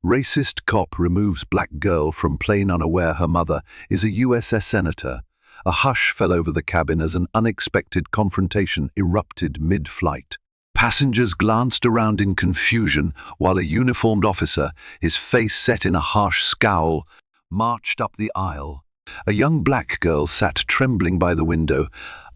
Racist cop removes black girl from plane unaware her mother is a USS senator. A hush fell over the cabin as an unexpected confrontation erupted mid-flight. Passengers glanced around in confusion while a uniformed officer, his face set in a harsh scowl, marched up the aisle. A young black girl sat trembling by the window,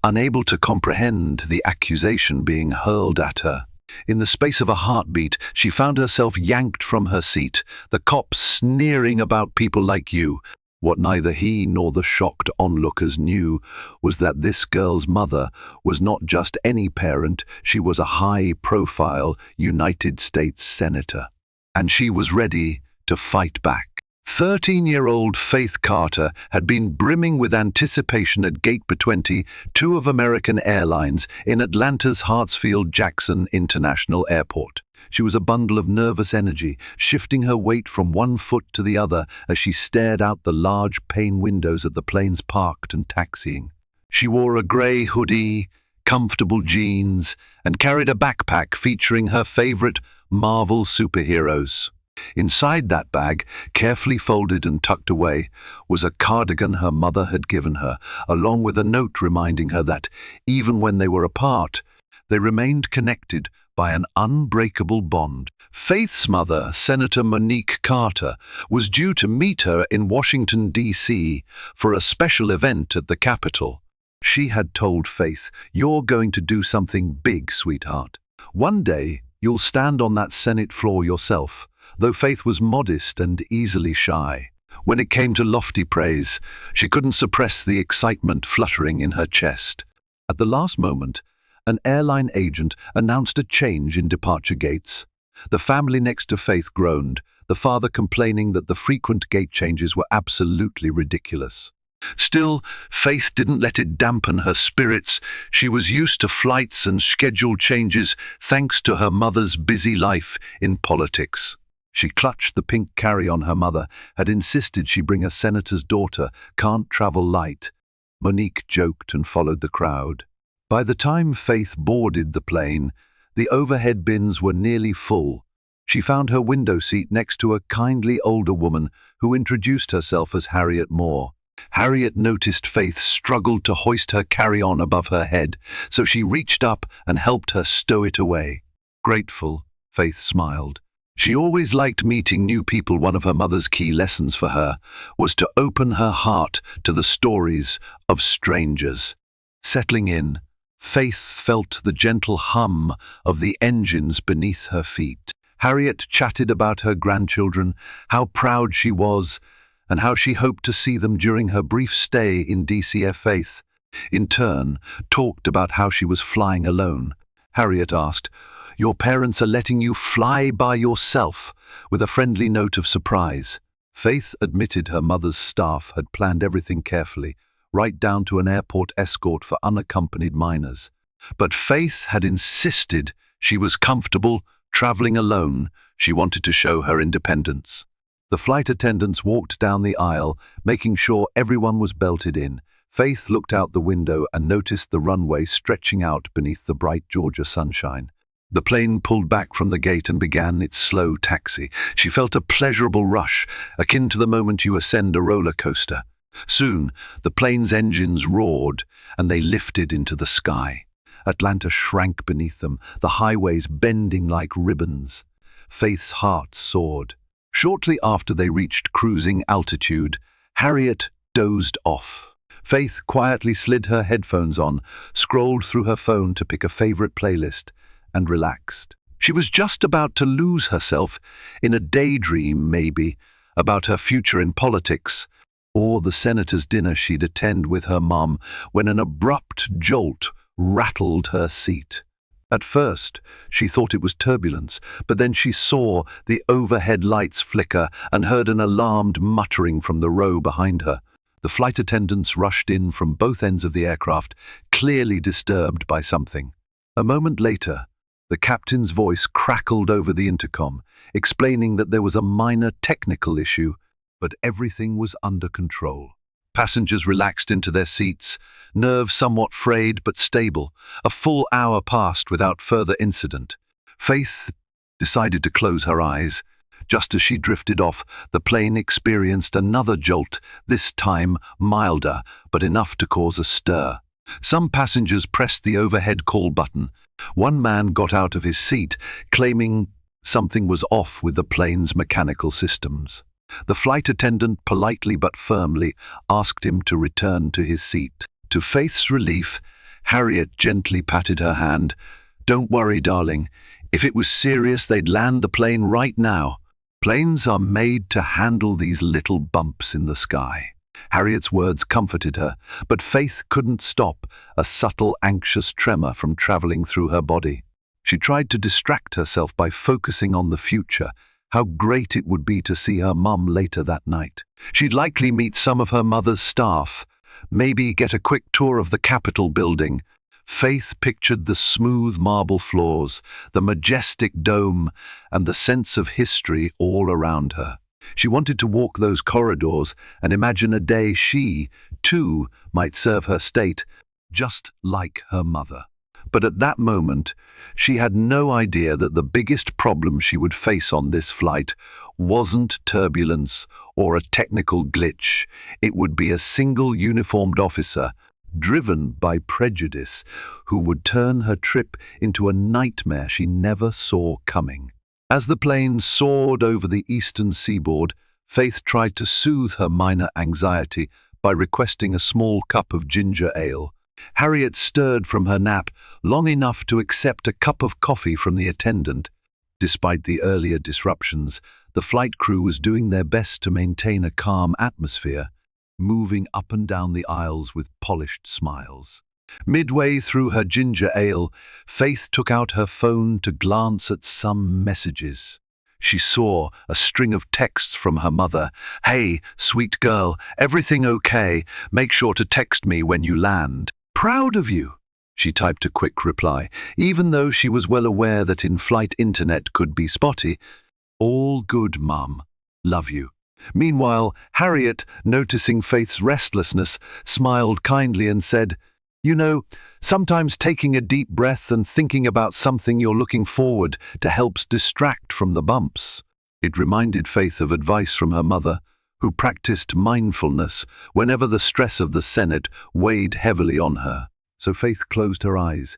unable to comprehend the accusation being hurled at her. In the space of a heartbeat, she found herself yanked from her seat, the cops sneering about people like you. What neither he nor the shocked onlookers knew was that this girl's mother was not just any parent, she was a high-profile United States senator. And she was ready to fight back. 13-year-old Faith Carter had been brimming with anticipation at Gate B-22 of American Airlines in Atlanta's Hartsfield-Jackson International Airport. She was a bundle of nervous energy, shifting her weight from one foot to the other as she stared out the large pane windows at the planes parked and taxiing. She wore a grey hoodie, comfortable jeans, and carried a backpack featuring her favorite Marvel superheroes. Inside that bag, carefully folded and tucked away, was a cardigan her mother had given her, along with a note reminding her that, even when they were apart, they remained connected by an unbreakable bond. Faith's mother, Senator Monique Carter, was due to meet her in Washington, D.C. for a special event at the Capitol. She had told Faith, "You're going to do something big, sweetheart. One day, you'll stand on that Senate floor yourself." Though Faith was modest and easily shy, when it came to lofty praise, she couldn't suppress the excitement fluttering in her chest. At the last moment, an airline agent announced a change in departure gates. The family next to Faith groaned, the father complaining that the frequent gate changes were absolutely ridiculous. Still, Faith didn't let it dampen her spirits. She was used to flights and scheduled changes thanks to her mother's busy life in politics. She clutched the pink carry-on her mother had insisted she bring a senator's daughter, can't travel light. Monique joked and followed the crowd. By the time Faith boarded the plane, the overhead bins were nearly full. She found her window seat next to a kindly older woman who introduced herself as Harriet Moore. Harriet noticed Faith struggled to hoist her carry-on above her head, so she reached up and helped her stow it away. Grateful, Faith smiled. She always liked meeting new people. One of her mother's key lessons for her was to open her heart to the stories of strangers. Settling in, Faith felt the gentle hum of the engines beneath her feet. Harriet chatted about her grandchildren, how proud she was, and how she hoped to see them during her brief stay in DCF. Faith, in turn, talked about how she was flying alone. Harriet asked, "Your parents are letting you fly by yourself?" with a friendly note of surprise. Faith admitted her mother's staff had planned everything carefully, right down to an airport escort for unaccompanied minors. But Faith had insisted she was comfortable traveling alone. She wanted to show her independence. The flight attendants walked down the aisle, making sure everyone was belted in. Faith looked out the window and noticed the runway stretching out beneath the bright Georgia sunshine. The plane pulled back from the gate and began its slow taxi. She felt a pleasurable rush, akin to the moment you ascend a roller coaster. Soon, the plane's engines roared, and they lifted into the sky. Atlanta shrank beneath them, the highways bending like ribbons. Faith's heart soared. Shortly after they reached cruising altitude, Harriet dozed off. Faith quietly slid her headphones on, scrolled through her phone to pick a favorite playlist, and relaxed. She was just about to lose herself in a daydream, maybe, about her future in politics, or the senator's dinner she'd attend with her mom, when an abrupt jolt rattled her seat. At first, she thought it was turbulence, but then she saw the overhead lights flicker and heard an alarmed muttering from the row behind her. The flight attendants rushed in from both ends of the aircraft, clearly disturbed by something. A moment later, the captain's voice crackled over the intercom, explaining that there was a minor technical issue, but everything was under control. Passengers relaxed into their seats, nerves somewhat frayed but stable. A full hour passed without further incident. Faith decided to close her eyes, Just as she drifted off, the plane experienced another jolt, this time milder, but enough to cause a stir. Some passengers pressed the overhead call button. One man got out of his seat, claiming something was off with the plane's mechanical systems. The flight attendant politely but firmly asked him to return to his seat. To Faith's relief, Harriet gently patted her hand. "Don't worry, darling. If it was serious, they'd land the plane right now. Planes are made to handle these little bumps in the sky." Harriet's words comforted her, but Faith couldn't stop a subtle, anxious tremor from traveling through her body. She tried to distract herself by focusing on the future, how great it would be to see her mum later that night. She'd likely meet some of her mother's staff, maybe get a quick tour of the Capitol building. Faith pictured the smooth marble floors, the majestic dome, and the sense of history all around her. She wanted to walk those corridors and imagine a day she, too, might serve her state, just like her mother. But at that moment, she had no idea that the biggest problem she would face on this flight wasn't turbulence or a technical glitch. It would be a single uniformed officer, driven by prejudice, who would turn her trip into a nightmare she never saw coming. As the plane soared over the eastern seaboard, Faith tried to soothe her minor anxiety by requesting a small cup of ginger ale. Harriet stirred from her nap long enough to accept a cup of coffee from the attendant. Despite the earlier disruptions, the flight crew was doing their best to maintain a calm atmosphere, moving up and down the aisles with polished smiles. Midway through her ginger ale, Faith took out her phone to glance at some messages. She saw a string of texts from her mother. "Hey, sweet girl, everything okay? Make sure to text me when you land. Proud of you," she typed a quick reply, even though she was well aware that in-flight internet could be spotty. "All good, Mum. Love you." Meanwhile, Harriet, noticing Faith's restlessness, smiled kindly and said, "You know, sometimes taking a deep breath and thinking about something you're looking forward to helps distract from the bumps." It reminded Faith of advice from her mother, who practiced mindfulness whenever the stress of the Senate weighed heavily on her. So Faith closed her eyes,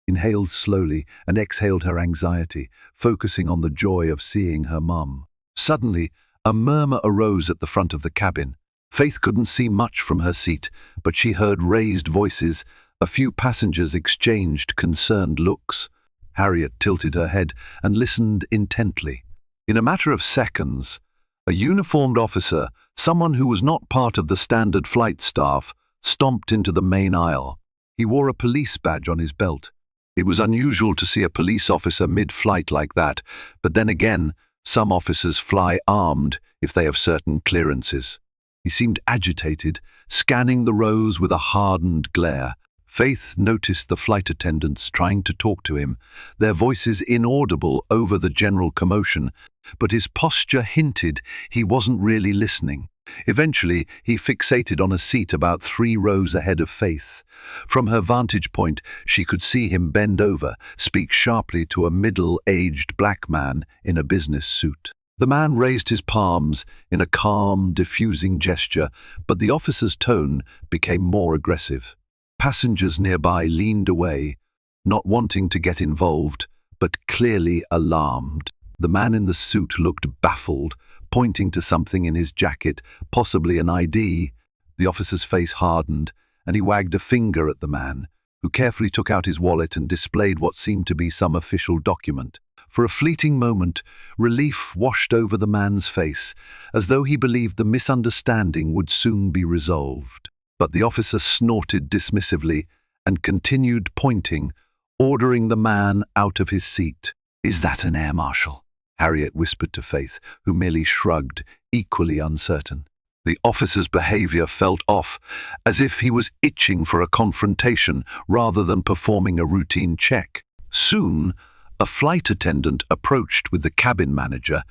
inhaled slowly, and exhaled her anxiety, focusing on the joy of seeing her mum. Suddenly, a murmur arose at the front of the cabin. Faith couldn't see much from her seat, but she heard raised voices. A few passengers exchanged concerned looks. Harriet tilted her head and listened intently. In a matter of seconds, a uniformed officer, someone who was not part of the standard flight staff, stomped into the main aisle. He wore a police badge on his belt. It was unusual to see a police officer mid-flight like that, but then again, some officers fly armed if they have certain clearances. He seemed agitated, scanning the rows with a hardened glare. Faith noticed the flight attendants trying to talk to him, their voices inaudible over the general commotion, but his posture hinted he wasn't really listening. Eventually, he fixated on a seat about 3 rows ahead of Faith. From her vantage point, she could see him bend over, speak sharply to a middle-aged black man in a business suit. The man raised his palms in a calm, diffusing gesture, but the officer's tone became more aggressive. Passengers nearby leaned away, not wanting to get involved, but clearly alarmed. The man in the suit looked baffled, pointing to something in his jacket, possibly an ID. The officer's face hardened, and he wagged a finger at the man, who carefully took out his wallet and displayed what seemed to be some official document. For a fleeting moment, relief washed over the man's face, as though he believed the misunderstanding would soon be resolved. But the officer snorted dismissively and continued pointing, ordering the man out of his seat. "Is that an air marshal?" Harriet whispered to Faith, who merely shrugged, equally uncertain. The officer's behavior felt off, as if he was itching for a confrontation rather than performing a routine check. Soon, a flight attendant approached with the cabin manager,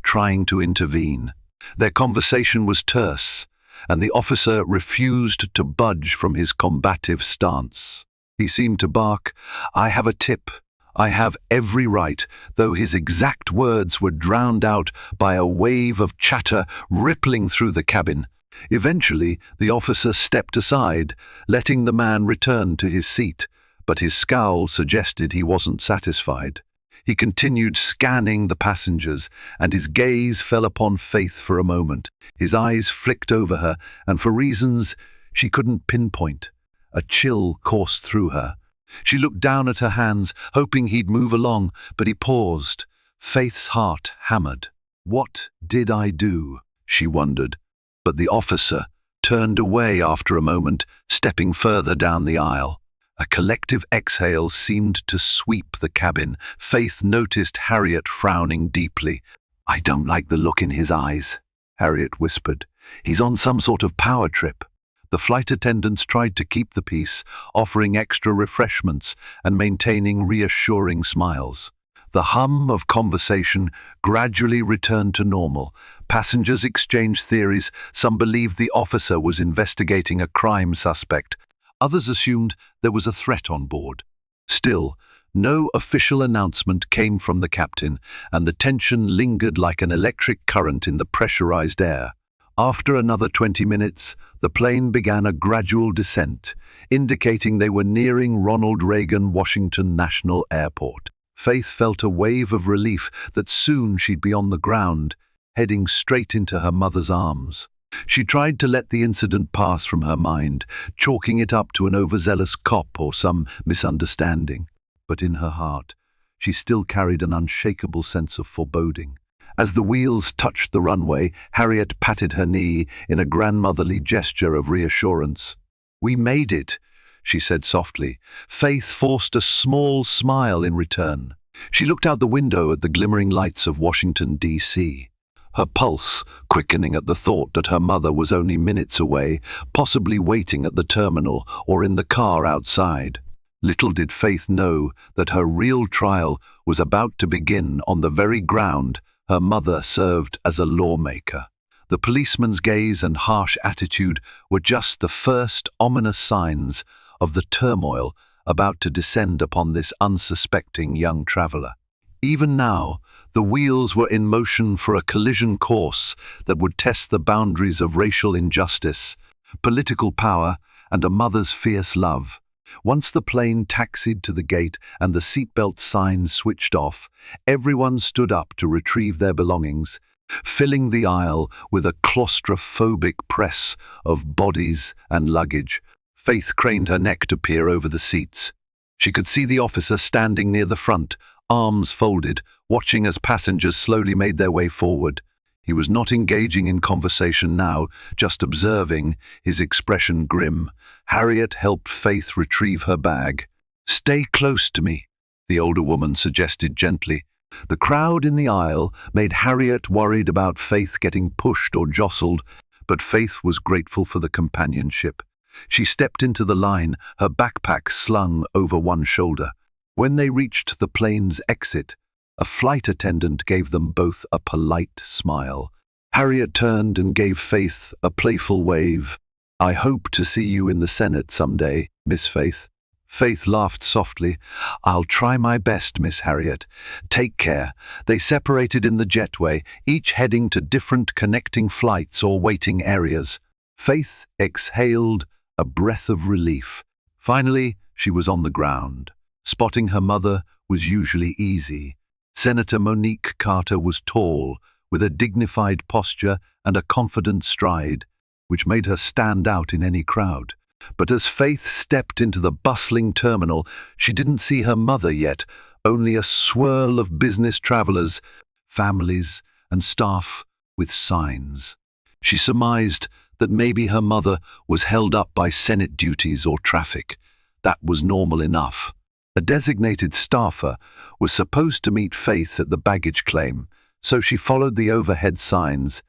trying to intervene. Their conversation was terse, and the officer refused to budge from his combative stance. He seemed to bark, "I have a tip. I have every right, though his exact words were drowned out by a wave of chatter rippling through the cabin. Eventually, the officer stepped aside, letting the man return to his seat, but his scowl suggested he wasn't satisfied. He continued scanning the passengers, and his gaze fell upon Faith for a moment. His eyes flicked over her, and for reasons she couldn't pinpoint, a chill coursed through her. She looked down at her hands, hoping he'd move along, but he paused. Faith's heart hammered. What did I do? She wondered. But the officer turned away after a moment, stepping further down the aisle. A collective exhale seemed to sweep the cabin. Faith noticed Harriet frowning deeply. "I don't like the look in his eyes," Harriet whispered. "He's on some sort of power trip." The flight attendants tried to keep the peace, offering extra refreshments and maintaining reassuring smiles. The hum of conversation gradually returned to normal. Passengers exchanged theories. Some believed the officer was investigating a crime suspect. Others assumed there was a threat on board. Still, no official announcement came from the captain, and the tension lingered like an electric current in the pressurized air. After another 20 minutes, the plane began a gradual descent, indicating they were nearing Ronald Reagan Washington National Airport. Faith felt a wave of relief that soon she'd be on the ground, heading straight into her mother's arms. She tried to let the incident pass from her mind, chalking it up to an overzealous cop or some misunderstanding. But in her heart, she still carried an unshakable sense of foreboding. As the wheels touched the runway, Harriet patted her knee in a grandmotherly gesture of reassurance. "We made it," she said softly. Faith forced a small smile in return. She looked out the window at the glimmering lights of Washington, D.C., her pulse quickening at the thought that her mother was only minutes away, possibly waiting at the terminal or in the car outside. Little did Faith know that her real trial was about to begin on the very ground her mother served as a lawmaker. The policeman's gaze and harsh attitude were just the first ominous signs of the turmoil about to descend upon this unsuspecting young traveler. Even now, the wheels were in motion for a collision course that would test the boundaries of racial injustice, political power, and a mother's fierce love. Once the plane taxied to the gate and the seatbelt sign switched off, everyone stood up to retrieve their belongings, filling the aisle with a claustrophobic press of bodies and luggage. Faith craned her neck to peer over the seats. She could see the officer standing near the front, arms folded, watching as passengers slowly made their way forward. He was not engaging in conversation now, just observing, his expression grim. Harriet helped Faith retrieve her bag. "Stay close to me," the older woman suggested gently. The crowd in the aisle made Harriet worried about Faith getting pushed or jostled, but Faith was grateful for the companionship. She stepped into the line, her backpack slung over one shoulder. When they reached the plane's exit, a flight attendant gave them both a polite smile. Harriet turned and gave Faith a playful wave. "I hope to see you in the Senate someday, Miss Faith." Faith laughed softly. "I'll try my best, Miss Harriet. Take care." They separated in the jetway, each heading to different connecting flights or waiting areas. Faith exhaled a breath of relief. Finally, she was on the ground. Spotting her mother was usually easy. Senator Monique Carter was tall, with a dignified posture and a confident stride, which made her stand out in any crowd. But as Faith stepped into the bustling terminal, she didn't see her mother yet, only a swirl of business travelers, families, and staff with signs. She surmised that maybe her mother was held up by Senate duties or traffic. That was normal enough. A designated staffer was supposed to meet Faith at the baggage claim, so she followed the overhead signs,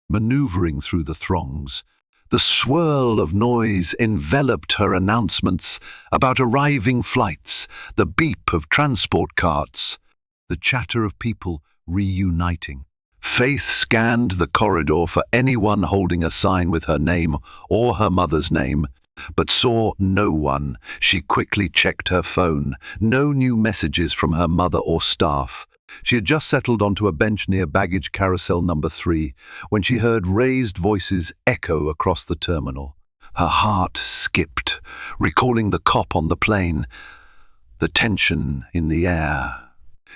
maneuvering through the throngs. The swirl of noise enveloped her announcements about arriving flights, the beep of transport carts, the chatter of people reuniting. Faith scanned the corridor for anyone holding a sign with her name or her mother's name. but saw no one. She quickly checked her phone. No new messages from her mother or staff. She had just settled onto a bench near baggage carousel number 3 when she heard raised voices echo across the terminal. Her heart skipped, recalling the cop on the plane, the tension in the air.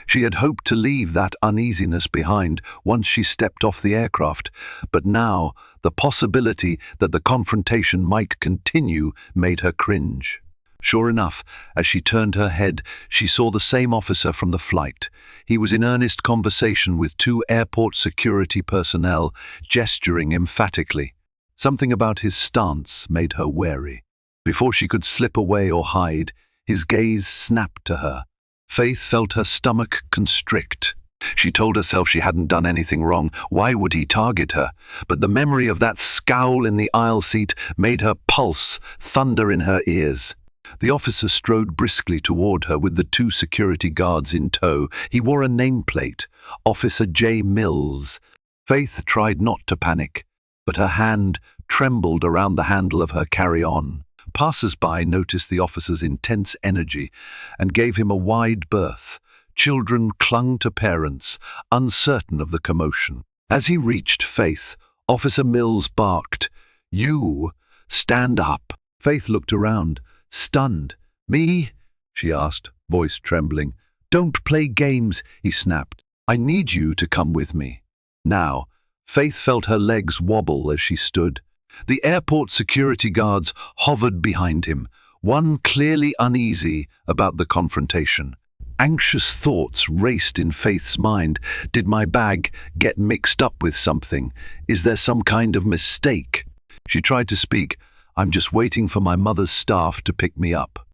She had hoped to leave that uneasiness behind once she stepped off the aircraft, but now the possibility that the confrontation might continue made her cringe. Sure enough, as she turned her head, she saw the same officer from the flight. He was in earnest conversation with 2 airport security personnel, gesturing emphatically. Something about his stance made her wary. Before she could slip away or hide, his gaze snapped to her. Faith felt her stomach constrict. She told herself she hadn't done anything wrong. Why would he target her? But the memory of that scowl in the aisle seat made her pulse thunder in her ears. The officer strode briskly toward her with the 2 security guards in tow. He wore a nameplate, Officer J. Mills. Faith tried not to panic, but her hand trembled around the handle of her carry-on. Passers-by noticed the officer's intense energy and gave him a wide berth. Children clung to parents, uncertain of the commotion. As he reached Faith, Officer Mills barked, "You, stand up." Faith looked around, stunned. "Me?" she asked, voice trembling. "Don't play games," he snapped. "I need you to come with me." Now, Faith felt her legs wobble as she stood. The airport security guards hovered behind him, one clearly uneasy about the confrontation. Anxious thoughts raced in Faith's mind. Did my bag get mixed up with something? Is there some kind of mistake? She tried to speak. "I'm just waiting for my mother's staff to pick me up."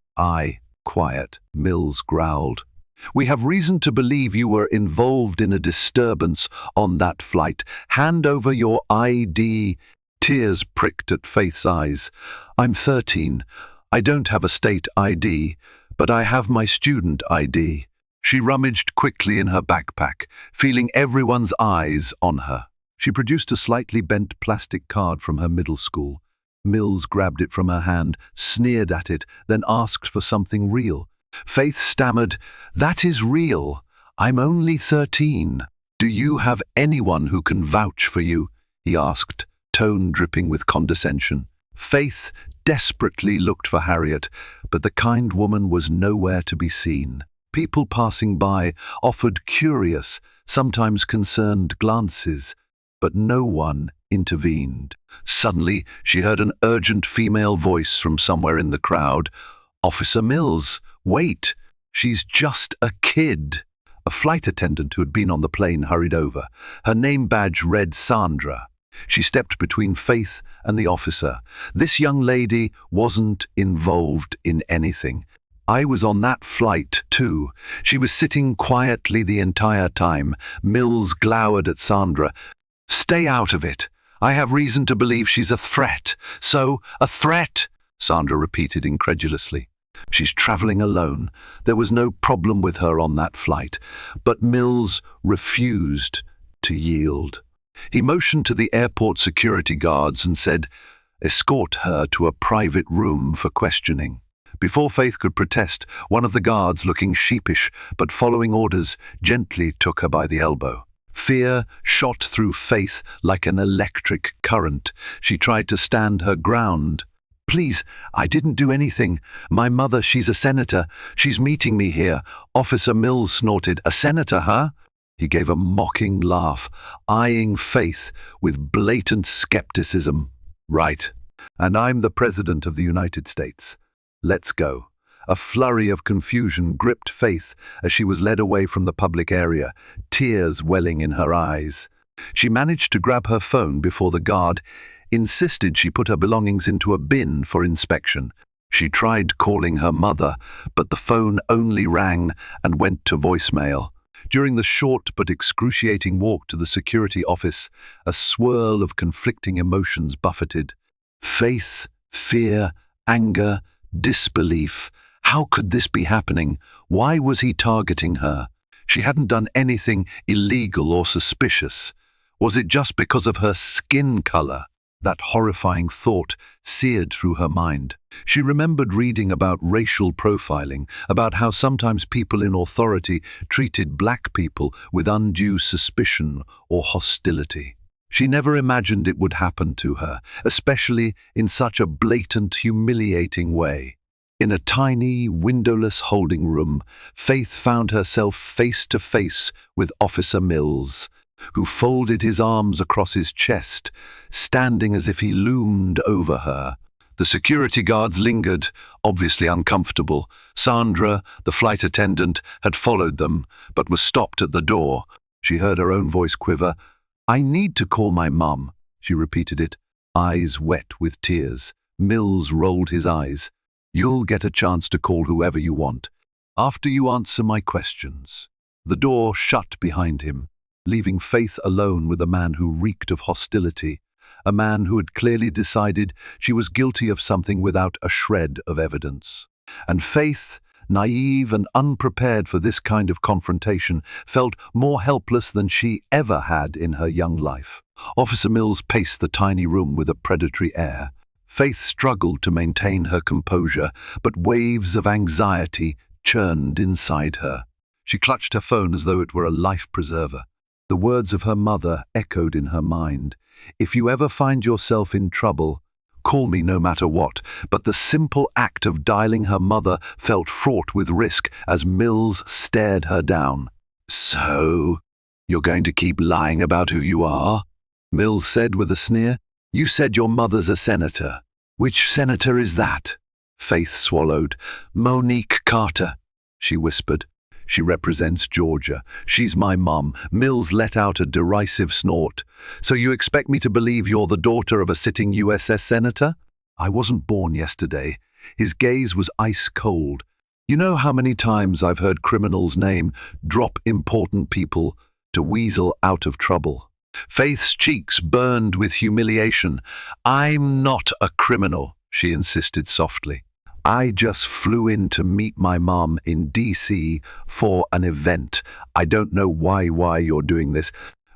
Quiet, Mills growled. "We have reason to believe you were involved in a disturbance on that flight. Hand over your ID. Tears pricked at Faith's eyes. "I'm 13. I don't have a state ID, but I have my student ID." She rummaged quickly in her backpack, feeling everyone's eyes on her. She produced a slightly bent plastic card from her middle school. Mills grabbed it from her hand, sneered at it, then asked for something real. Faith stammered, "That is real. I'm only 13. Do you have anyone who can vouch for you?" he asked, tone dripping with condescension. Faith desperately looked for Harriet, but the kind woman was nowhere to be seen. People passing by offered curious, sometimes concerned glances, but no one intervened. Suddenly, she heard an urgent female voice from somewhere in the crowd. "Officer Mills, wait, she's just a kid." A flight attendant who had been on the plane hurried over. Her name badge read Sandra. She stepped between Faith and the officer. "This young lady wasn't involved in anything. I was on that flight, too." She was sitting quietly the entire time. Mills glowered at Sandra. "Stay out of it. I have reason to believe she's a threat." "So, a threat?" Sandra repeated incredulously. "She's traveling alone. There was no problem with her on that flight." But Mills refused to yield. He motioned to the airport security guards and said, "Escort her to a private room for questioning." Before Faith could protest, one of the guards, looking sheepish but following orders, gently took her by the elbow. Fear shot through Faith like an electric current. She tried to stand her ground. "Please, I didn't do anything. My mother, she's a senator. She's meeting me here." Officer Mills snorted. "A senator, huh?" He gave a mocking laugh, eyeing Faith with blatant skepticism. "Right. And I'm the President of the United States. Let's go." A flurry of confusion gripped Faith as she was led away from the public area, tears welling in her eyes. She managed to grab her phone before the guard insisted she put her belongings into a bin for inspection. She tried calling her mother, but the phone only rang and went to voicemail. During the short but excruciating walk to the security office, a swirl of conflicting emotions buffeted. Faith, fear, anger, disbelief. How could this be happening? Why was he targeting her? She hadn't done anything illegal or suspicious. Was it just because of her skin color? That horrifying thought seared through her mind. She remembered reading about racial profiling, about how sometimes people in authority treated black people with undue suspicion or hostility. She never imagined it would happen to her, especially in such a blatant, humiliating way. In a tiny, windowless holding room, Faith found herself face to face with Officer Mills, who folded his arms across his chest, standing as if he loomed over her. The security guards lingered, obviously uncomfortable. Sandra, the flight attendant, had followed them, but was stopped at the door. She heard her own voice quiver. "I need to call my mum," she repeated it, eyes wet with tears. Mills rolled his eyes. "You'll get a chance to call whoever you want, after you answer my questions." The door shut behind him, leaving Faith alone with a man who reeked of hostility, a man who had clearly decided she was guilty of something without a shred of evidence. And Faith, naive and unprepared for this kind of confrontation, felt more helpless than she ever had in her young life. Officer Mills paced the tiny room with a predatory air. Faith struggled to maintain her composure, but waves of anxiety churned inside her. She clutched her phone as though it were a life preserver. The words of her mother echoed in her mind. "If you ever find yourself in trouble, call me no matter what." But the simple act of dialing her mother felt fraught with risk as Mills stared her down. "So, you're going to keep lying about who you are?" Mills said with a sneer. "You said your mother's a senator. Which senator is that?" Faith swallowed. "Monique Carter," she whispered. "She represents Georgia. She's my mum." Mills let out a derisive snort. "So you expect me to believe you're the daughter of a sitting USS senator?" "I wasn't born yesterday." His gaze was ice cold. "You know how many times I've heard criminals' name drop important people to weasel out of trouble?" Faith's cheeks burned with humiliation. "I'm not a criminal," she insisted softly. "I just flew in to meet my mom in DC for an event. I don't know why you're doing this."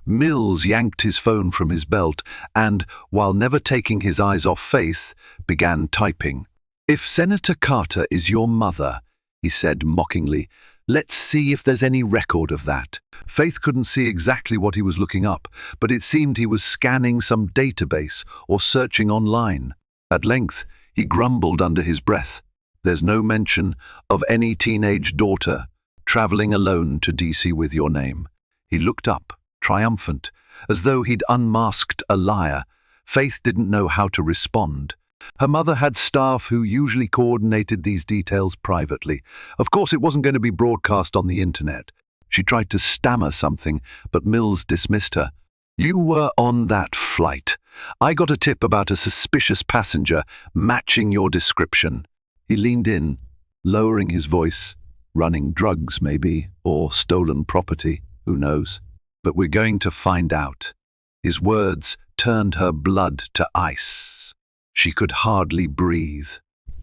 Mills yanked his phone from his belt and, while never taking his eyes off Faith, began typing. "If Senator Carter is your mother," he said mockingly, "let's see if there's any record of that." Faith couldn't see exactly what he was looking up, but it seemed he was scanning some database or searching online. At length, he grumbled under his breath. "There's no mention of any teenage daughter traveling alone to DC with your name." He looked up, triumphant, as though he'd unmasked a liar. Faith didn't know how to respond. Her mother had staff who usually coordinated these details privately. Of course, it wasn't going to be broadcast on the internet. She tried to stammer something, but Mills dismissed her. "You were on that flight. I got a tip about a suspicious passenger matching your description." He leaned in, lowering his voice. "Running drugs, maybe, or stolen property, who knows? But we're going to find out." His words turned her blood to ice. She could hardly breathe.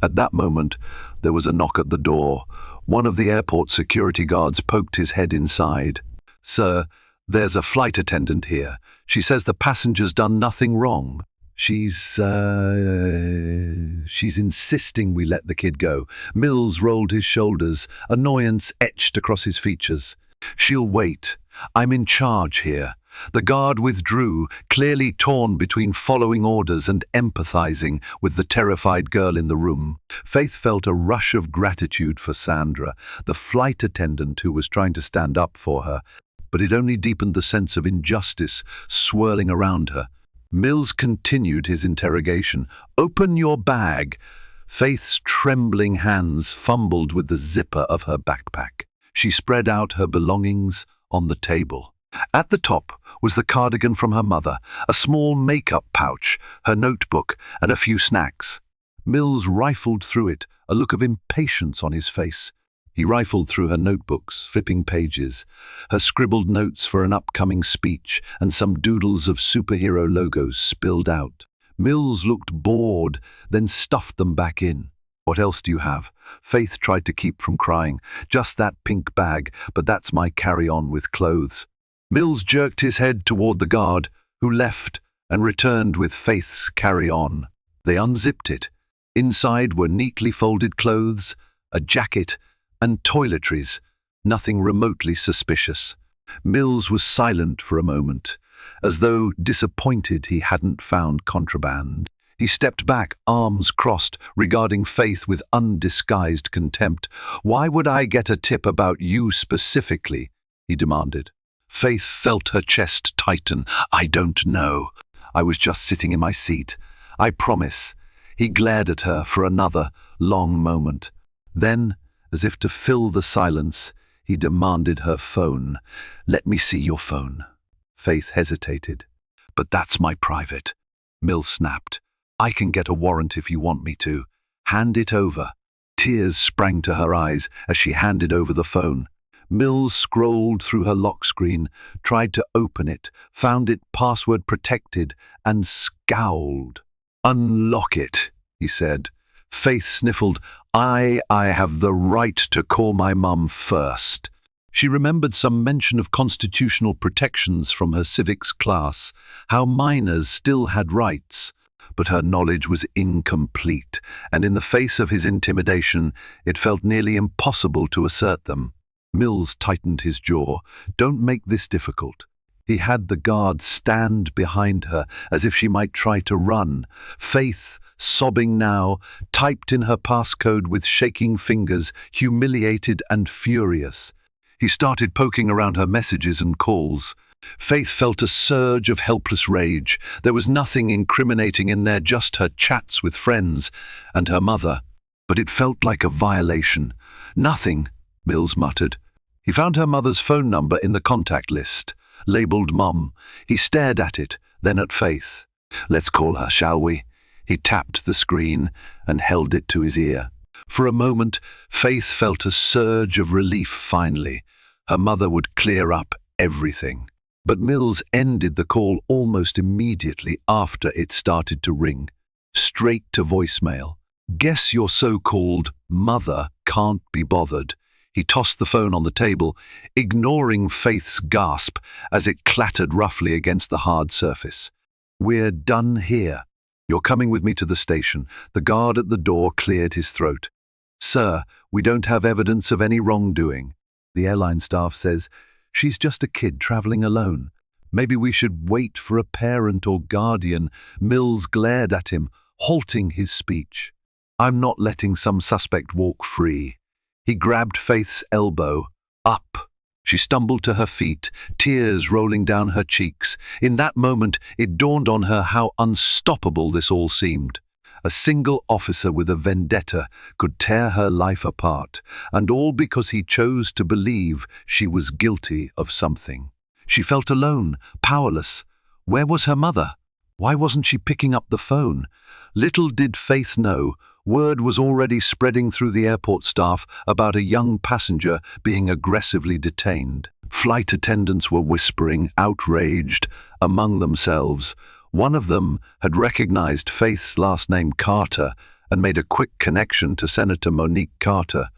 At that moment, there was a knock at the door. One of the airport security guards poked his head inside. "Sir, there's a flight attendant here. She says the passenger's done nothing wrong. She's insisting we let the kid go." Mills rolled his shoulders, annoyance etched across his features. "She'll wait. I'm in charge here." The guard withdrew, clearly torn between following orders and empathizing with the terrified girl in the room. Faith felt a rush of gratitude for Sandra, the flight attendant who was trying to stand up for her, but it only deepened the sense of injustice swirling around her. Mills continued his interrogation. "Open your bag." Faith's trembling hands fumbled with the zipper of her backpack. She spread out her belongings on the table. At the top was the cardigan from her mother, a small makeup pouch, her notebook, and a few snacks. Mills rifled through it, a look of impatience on his face. He rifled through her notebooks, flipping pages, her scribbled notes for an upcoming speech, and some doodles of superhero logos spilled out. Mills looked bored, then stuffed them back in. "What else do you have?" Faith tried to keep from crying. "Just that pink bag, but that's my carry-on with clothes." Mills jerked his head toward the guard, who left and returned with Faith's carry-on. They unzipped it. Inside were neatly folded clothes, a jacket, and toiletries, nothing remotely suspicious. Mills was silent for a moment, as though disappointed he hadn't found contraband. He stepped back, arms crossed, regarding Faith with undisguised contempt. "Why would I get a tip about you specifically?" he demanded. Faith felt her chest tighten. "I don't know. I was just sitting in my seat. I promise." He glared at her for another long moment. Then, as if to fill the silence, he demanded her phone. "Let me see your phone." Faith hesitated. "But that's my private," Mills snapped. "I can get a warrant if you want me to. Hand it over." Tears sprang to her eyes as she handed over the phone. Mills scrolled through her lock screen, tried to open it, found it password protected, and scowled. "Unlock it," he said. Faith sniffled. I have the right to call my mum first." She remembered some mention of constitutional protections from her civics class, how minors still had rights. But her knowledge was incomplete, and in the face of his intimidation, it felt nearly impossible to assert them. Mills tightened his jaw. "Don't make this difficult." He had the guard stand behind her, as if she might try to run. Faith, sobbing now, typed in her passcode with shaking fingers, humiliated and furious. He started poking around her messages and calls. Faith felt a surge of helpless rage. There was nothing incriminating in there, just her chats with friends and her mother. But it felt like a violation. "Nothing," Mills muttered. He found her mother's phone number in the contact list, labeled Mum. He stared at it, then at Faith. "Let's call her, shall we?" He tapped the screen and held it to his ear. For a moment, Faith felt a surge of relief finally. Her mother would clear up everything. But Mills ended the call almost immediately after it started to ring. Straight to voicemail. "Guess your so-called mother can't be bothered." He tossed the phone on the table, ignoring Faith's gasp as it clattered roughly against the hard surface. "We're done here. You're coming with me to the station." The guard at the door cleared his throat. "Sir, we don't have evidence of any wrongdoing. The airline staff says she's just a kid traveling alone. Maybe we should wait for a parent or guardian." Mills glared at him, halting his speech. "I'm not letting some suspect walk free." He grabbed Faith's elbow. "Up." She stumbled to her feet, tears rolling down her cheeks. In that moment, it dawned on her how unstoppable this all seemed. A single officer with a vendetta could tear her life apart, and all because he chose to believe she was guilty of something. She felt alone, powerless. Where was her mother? Why wasn't she picking up the phone? Little did Faith know, word was already spreading through the airport staff about a young passenger being aggressively detained. Flight attendants were whispering, outraged, among themselves. One of them had recognized Faith's last name, Carter, and made a quick connection to Senator Monique Carter.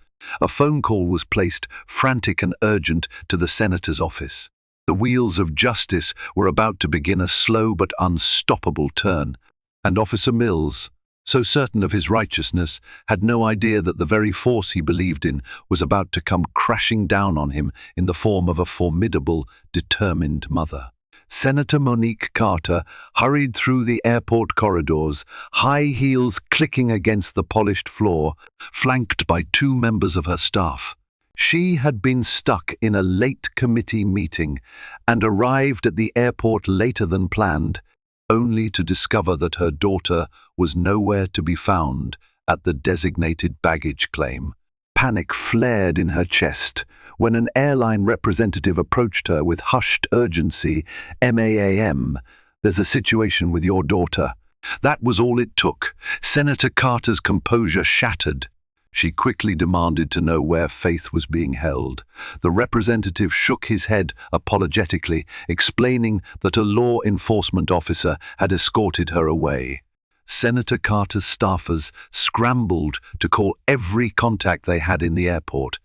A phone call was placed, frantic and urgent, to the senator's office. The wheels of justice were about to begin a slow but unstoppable turn, and Officer Mills, so certain of his righteousness, had no idea that the very force he believed in was about to come crashing down on him in the form of a formidable, determined mother. Senator Monique Carter hurried through the airport corridors, high heels clicking against the polished floor, flanked by two members of her staff. She had been stuck in a late committee meeting and arrived at the airport later than planned, only to discover that her daughter was nowhere to be found at the designated baggage claim. Panic flared in her chest when an airline representative approached her with hushed urgency. "MAAM, there's a situation with your daughter." That was all it took. Senator Carter's composure shattered. She quickly demanded to know where Faith was being held. The representative shook his head apologetically, explaining that a law enforcement officer had escorted her away. Senator Carter's staffers scrambled to call every contact they had in the airport,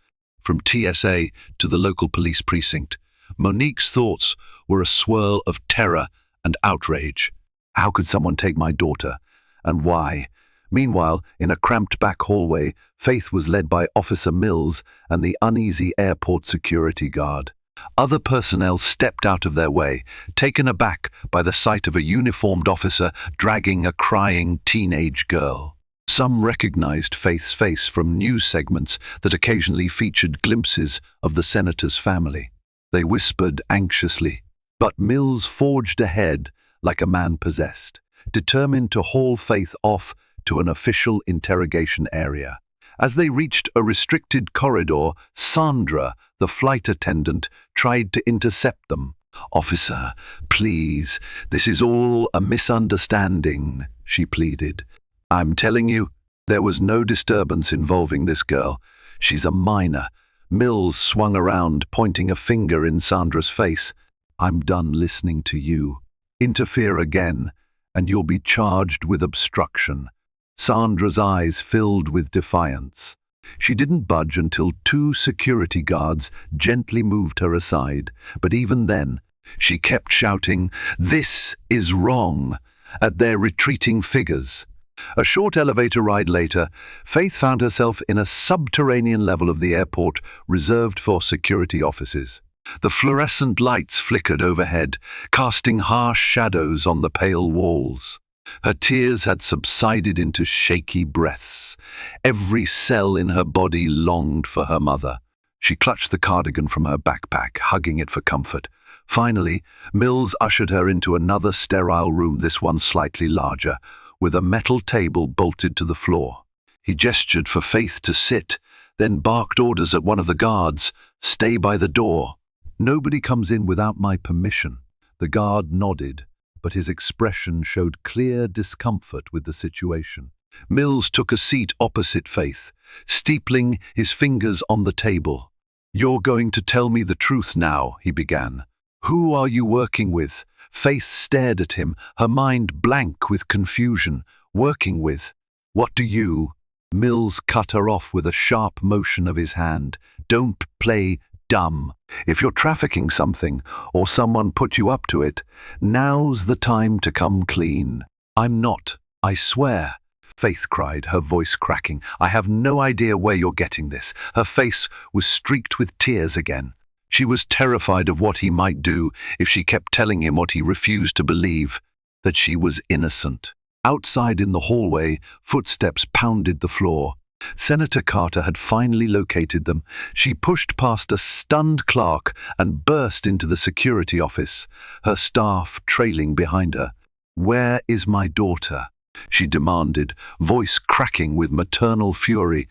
from TSA to the local police precinct. Monique's thoughts were a swirl of terror and outrage. How could someone take my daughter? And why? Meanwhile, in a cramped back hallway, Faith was led by Officer Mills and the uneasy airport security guard. Other personnel stepped out of their way, taken aback by the sight of a uniformed officer dragging a crying teenage girl. Some recognized Faith's face from news segments that occasionally featured glimpses of the senator's family. They whispered anxiously, but Mills forged ahead like a man possessed, determined to haul Faith off to an official interrogation area. As they reached a restricted corridor, Sandra, the flight attendant, tried to intercept them. "Officer, please, this is all a misunderstanding," she pleaded. "I'm telling you, there was no disturbance involving this girl. She's a minor." Mills swung around, pointing a finger in Sandra's face. "I'm done listening to you. Interfere again, and you'll be charged with obstruction." Sandra's eyes filled with defiance. She didn't budge until 2 security guards gently moved her aside, but even then, she kept shouting, "This is wrong," at their retreating figures. A short elevator ride later, Faith found herself in a subterranean level of the airport reserved for security offices. The fluorescent lights flickered overhead, casting harsh shadows on the pale walls. Her tears had subsided into shaky breaths. Every cell in her body longed for her mother. She clutched the cardigan from her backpack, hugging it for comfort. Finally, Mills ushered her into another sterile room, this one slightly larger, with a metal table bolted to the floor. He gestured for Faith to sit, then barked orders at one of the guards, "Stay by the door." "Nobody comes in without my permission." The guard nodded, but his expression showed clear discomfort with the situation. Mills took a seat opposite Faith, steepling his fingers on the table. "You're going to tell me the truth now," he began. "Who are you working with?" Faith stared at him, her mind blank with confusion. "Working with? What do you—" Mills cut her off with a sharp motion of his hand. "Don't play dumb. If you're trafficking something, or someone put you up to it, now's the time to come clean." "I'm not, I swear," Faith cried, her voice cracking. "I have no idea where you're getting this." Her face was streaked with tears again. She was terrified of what he might do if she kept telling him what he refused to believe, that she was innocent. Outside in the hallway, footsteps pounded the floor. Senator Carter had finally located them. She pushed past a stunned clerk and burst into the security office, her staff trailing behind her. "Where is my daughter?" she demanded, voice cracking with maternal fury.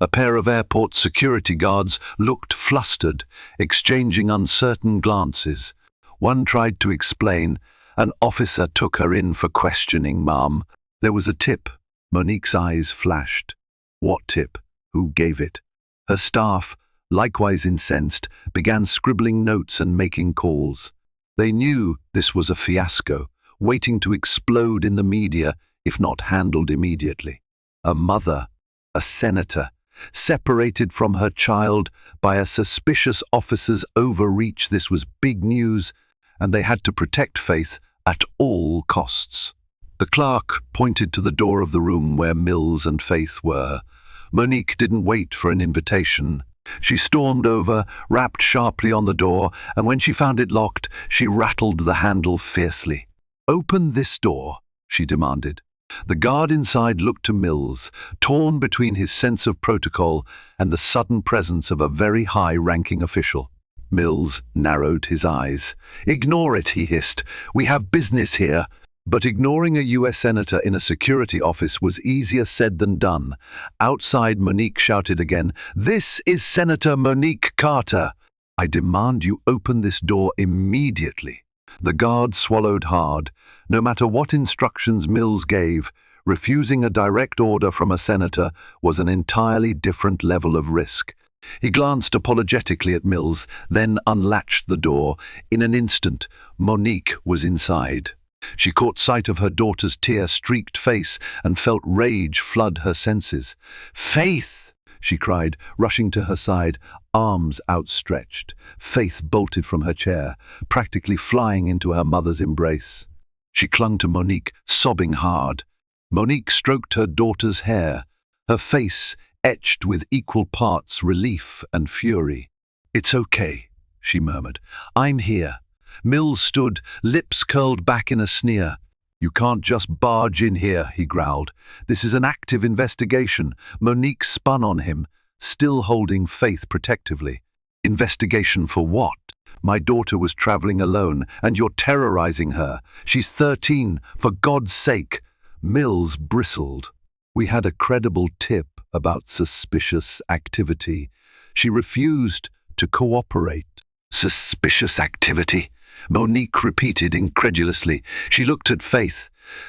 A pair of airport security guards looked flustered, exchanging uncertain glances. One tried to explain. "An officer took her in for questioning, ma'am." There was a tip. Monique's eyes flashed. "What tip? Who gave it?" Her staff, likewise incensed, began scribbling notes and making calls. They knew this was a fiasco, waiting to explode in the media if not handled immediately. A mother, a senator, separated from her child by a suspicious officer's overreach. This was big news, and they had to protect Faith at all costs. The clerk pointed to the door of the room where Mills and Faith were. Monique didn't wait for an invitation. She stormed over, rapped sharply on the door, and when she found it locked, she rattled the handle fiercely. "Open this door," she demanded. The guard inside looked to Mills, torn between his sense of protocol and the sudden presence of a very high-ranking official. Mills narrowed his eyes. "Ignore it," he hissed. "We have business here." But ignoring a U.S. senator in a security office was easier said than done. Outside, Monique shouted again, "This is Senator Monique Carter. I demand you open this door immediately." The guard swallowed hard. No matter what instructions Mills gave, refusing a direct order from a senator was an entirely different level of risk. He glanced apologetically at Mills, then unlatched the door. In an instant, Monique was inside. She caught sight of her daughter's tear-streaked face and felt rage flood her senses. "Faith!" she cried, rushing to her side, arms outstretched. Faith bolted from her chair, practically flying into her mother's embrace. She clung to Monique, sobbing hard. Monique stroked her daughter's hair, her face etched with equal parts relief and fury. "It's okay," she murmured. "I'm here." Mills stood, lips curled back in a sneer. "You can't just barge in here," he growled. "This is an active investigation." Monique spun on him, still holding Faith protectively. "Investigation for what? My daughter was traveling alone, and you're terrorizing her. She's 13, for God's sake." Mills bristled. "We had a credible tip about suspicious activity. She refused to cooperate." "Suspicious activity?" Monique repeated incredulously. She looked at Faith.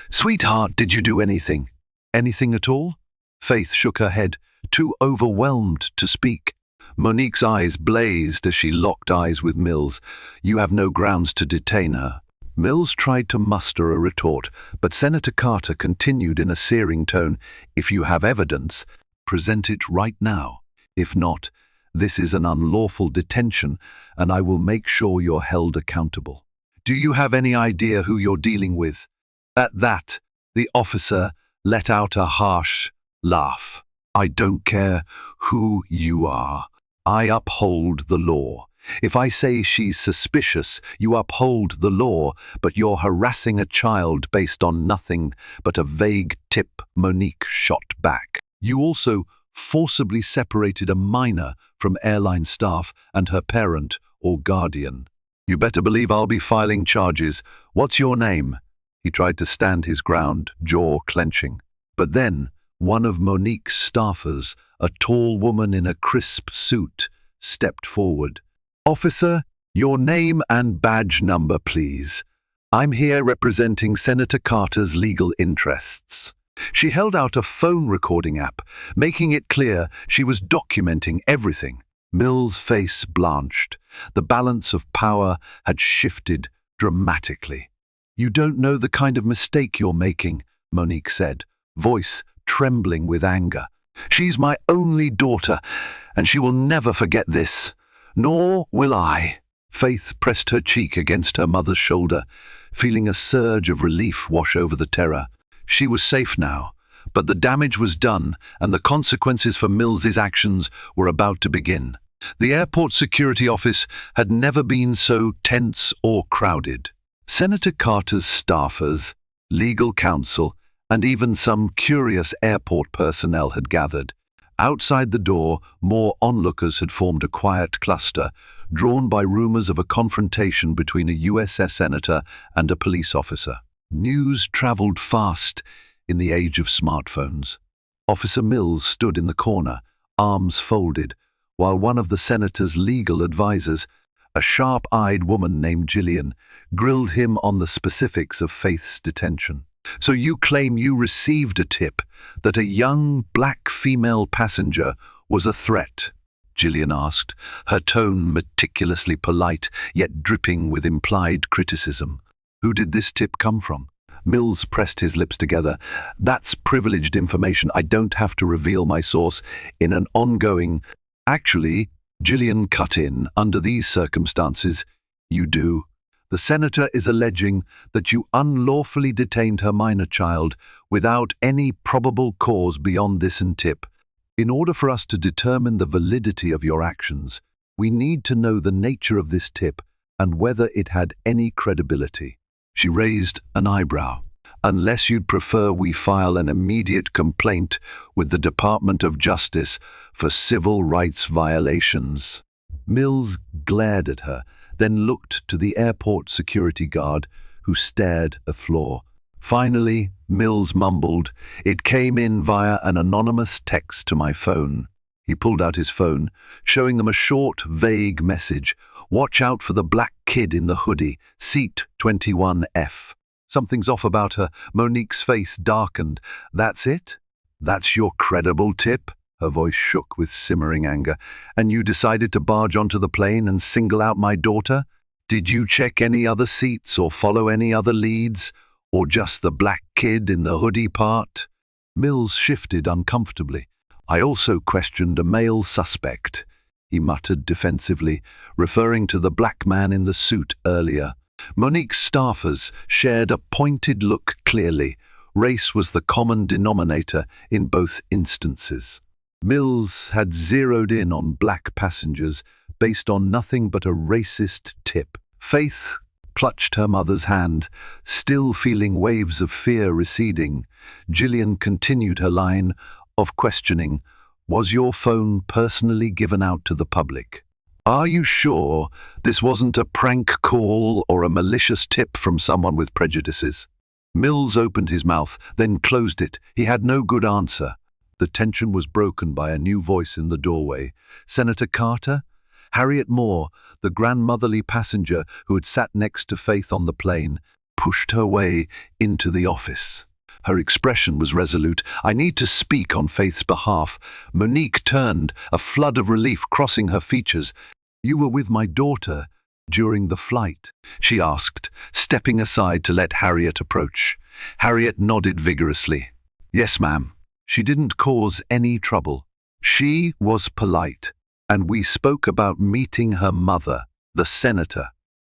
"Sweetheart, did you do anything?" "Anything at all?" Faith shook her head, too overwhelmed to speak. Monique's eyes blazed as she locked eyes with Mills. "You have no grounds to detain her." Mills tried to muster a retort, but Senator Carter continued in a searing tone, "If you have evidence, present it right now. If not, this is an unlawful detention, and I will make sure you're held accountable. Do you have any idea who you're dealing with?" At that, the officer let out a harsh laugh. "I don't care who you are. I uphold the law. If I say she's suspicious, you uphold the law, but you're harassing a child based on nothing but a vague tip," Monique shot back. "You also forcibly separated a minor from airline staff and her parent or guardian. You better believe I'll be filing charges. What's your name?" He tried to stand his ground, jaw clenching. But then, one of Monique's staffers, a tall woman in a crisp suit, stepped forward. "Officer, your name and badge number, please. I'm here representing Senator Carter's legal interests." She held out a phone recording app, making it clear she was documenting everything. Mills' face blanched. The balance of power had shifted dramatically. "You don't know the kind of mistake you're making," Monique said, voice trembling with anger. "She's my only daughter, and she will never forget this. Nor will I." Faith pressed her cheek against her mother's shoulder, feeling a surge of relief wash over the terror. She was safe now, but the damage was done, and the consequences for Mills's actions were about to begin. The airport security office had never been so tense or crowded. Senator Carter's staffers, legal counsel, and even some curious airport personnel had gathered. Outside the door, more onlookers had formed a quiet cluster, drawn by rumors of a confrontation between a USS senator and a police officer. News traveled fast in the age of smartphones. Officer Mills stood in the corner, arms folded, while one of the senator's legal advisors, a sharp-eyed woman named Gillian, grilled him on the specifics of Faith's detention. "So you claim you received a tip that a young black female passenger was a threat?" Gillian asked, her tone meticulously polite, yet dripping with implied criticism. "Who did this tip come from?" Mills pressed his lips together. "That's privileged information. I don't have to reveal my source in an ongoing—" "Actually," Gillian cut in, "under these circumstances, you do. The senator is alleging that you unlawfully detained her minor child without any probable cause beyond this and tip. In order for us to determine the validity of your actions, we need to know the nature of this tip and whether it had any credibility." She raised an eyebrow. "Unless you'd prefer we file an immediate complaint with the Department of Justice for civil rights violations." Mills glared at her, then looked to the airport security guard, who stared at the floor. Finally, Mills mumbled, "It came in via an anonymous text to my phone." He pulled out his phone, showing them a short, vague message. "Watch out for the black kid in the hoodie, seat 21F. Something's off about her." Monique's face darkened. "That's it? That's your credible tip?" Her voice shook with simmering anger. "And you decided to barge onto the plane and single out my daughter? Did you check any other seats or follow any other leads? Or just the black kid in the hoodie part?" Mills shifted uncomfortably. "I also questioned a male suspect," he muttered defensively, referring to the black man in the suit earlier. Monique's staffers shared a pointed look clearly. Race was the common denominator in both instances. Mills had zeroed in on black passengers based on nothing but a racist tip. Faith clutched her mother's hand, still feeling waves of fear receding. Gillian continued her line of questioning. Was your phone personally given out to the public? Are you sure this wasn't a prank call or a malicious tip from someone with prejudices? Mills opened his mouth, then closed it. He had no good answer. The tension was broken by a new voice in the doorway. Senator Carter? Harriet Moore, the grandmotherly passenger who had sat next to Faith on the plane, pushed her way into the office. Her expression was resolute. I need to speak on Faith's behalf. Monique turned, a flood of relief crossing her features. You were with my daughter during the flight, she asked, stepping aside to let Harriet approach. Harriet nodded vigorously. Yes, ma'am. She didn't cause any trouble. She was polite, and we spoke about meeting her mother, the senator,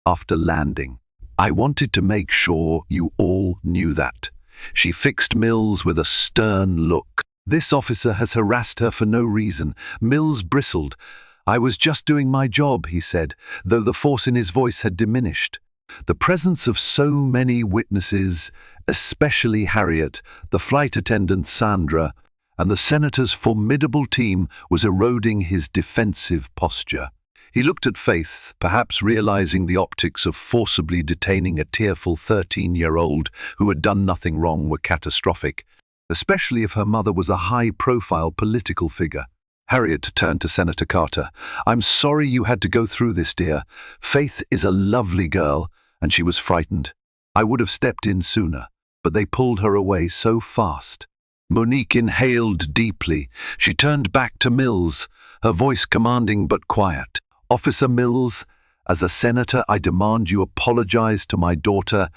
after landing. I wanted to make sure you all knew that. She fixed Mills with a stern look. This officer has harassed her for no reason. Mills bristled. I was just doing my job, he said, though the force in his voice had diminished. The presence of so many witnesses, especially Harriet, the flight attendant Sandra, and the senator's formidable team was eroding his defensive posture. He looked at Faith, perhaps realizing the optics of forcibly detaining a tearful 13-year-old who had done nothing wrong were catastrophic, especially if her mother was a high-profile political figure. Harriet turned to Senator Carter. I'm sorry you had to go through this, dear. Faith is a lovely girl, and she was frightened. I would have stepped in sooner, but they pulled her away so fast. Monique inhaled deeply. She turned back to Mills, her voice commanding but quiet. Officer Mills, as a senator, I demand you apologize to my daughter